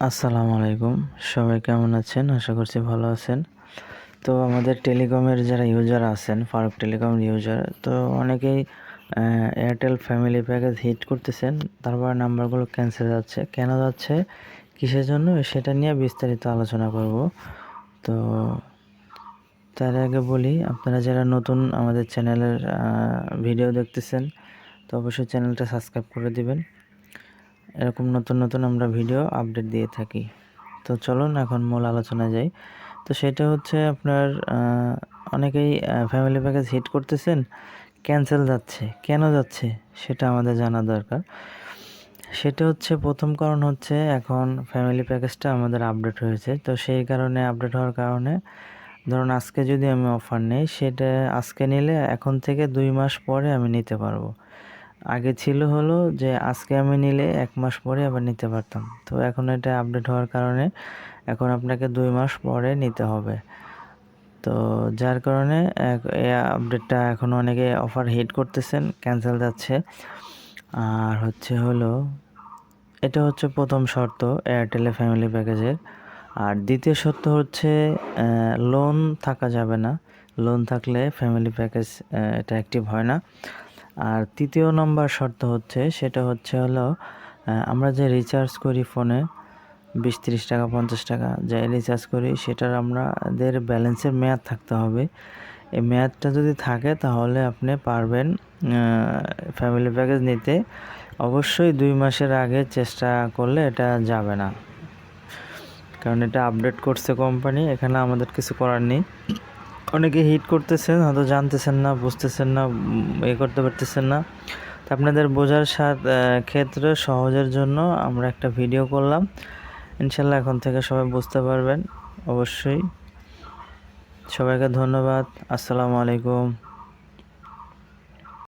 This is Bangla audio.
আসসালামু আলাইকুম। সবাই কেমন আছেন? আশা করছি ভালো আছেন। তো আমাদের টেলিকমের যারা ইউজার আছেন, ফারুক টেলিকম ইউজার, তো অনেকেই এয়ারটেল ফ্যামিলি প্যাকেজ হিট করতেছেন, তারপর নাম্বারগুলো ক্যান্সেল যাচ্ছে। কেন যাচ্ছে, কিসের জন্য, সেটা নিয়ে বিস্তারিত আলোচনা করব। তো তার আগে বলি, আপনারা যারা নতুন আমাদের চ্যানেলের ভিডিও দেখতেছেন, তো অবশ্যই চ্যানেলটা সাবস্ক্রাইব করে দিবেন। এরকম নতুন নতুন আমরা ভিডিও আপডেট দিয়ে থাকি। তো চলুন এখন মূল আলোচনায় যাই। তো সেটা হচ্ছে আপনার অনেকেই ফ্যামিলি প্যাকেজ হিট করতেছেন, ক্যান্সেল যাচ্ছে। কেন যাচ্ছে সেটা আমাদের জানা দরকার। সেটা হচ্ছে, প্রথম কারণ হচ্ছে এখন ফ্যামিলি প্যাকেজটা আমাদের আপডেট হয়েছে। তো সেই কারণে, আপডেট হওয়ার কারণে, ধরুন আজকে যদি আমি অফার নেই, সেটা আজকে নিলে এখন থেকে 2 মাস পরে আমি নিতে পারবো। আগে ছিল হলো যে আজকে আমি নিলে 1 মাস পরে আবার নিতে পারতাম। তো এখন এটা আপডেট হওয়ার কারণে এখন আপনাকে 2 মাস পরে নিতে হবে। তো যার কারণে এই আপডেটটা এখন অনেকে অফার হিট করতেছেন, ক্যান্সেল যাচ্ছে। আর হলো এটা হচ্ছে প্রথম শর্ত এয়ারটেলে ফ্যামিলি প্যাকেজের। আর দ্বিতীয় শর্ত হচ্ছে লোন থাকা যাবে না। লোন থাকলে ফ্যামিলি প্যাকেজ এটা অ্যাক্টিভ হয় না। আর তৃতীয় নম্বর শর্ত হচ্ছে, সেটা হলো আমরা যে রিচার্জ করি ফোনে 20-30 টাকা 50 টাকা যাই রিচার্জ করি, সেটার আমাদের ব্যালেন্সের মেয়াদ থাকতে হবে। এই মেয়াদটা যদি থাকে তাহলে আপনি পারবেন ফ্যামিলি প্যাকেজ নিতে। অবশ্যই 2 মাসের আগে চেষ্টা করলে এটা যাবে না, কারণ এটা আপডেট করছে কোম্পানি, এখানে আমাদের কিছু করার নেই। অনেকে হিট করতেছেন, হয়তো জানতেছেন না, বুঝতেছেন না, করতে পারতেছেন না। তো আপনাদের বোঝার ক্ষেত্রে সহজের জন্য আমরা একটা ভিডিও করলাম। ইনশাল্লাহ এখন থেকে সবাই বুঝতে পারবেন অবশ্যই। সবাইকে ধন্যবাদ। আসসালামু আলাইকুম।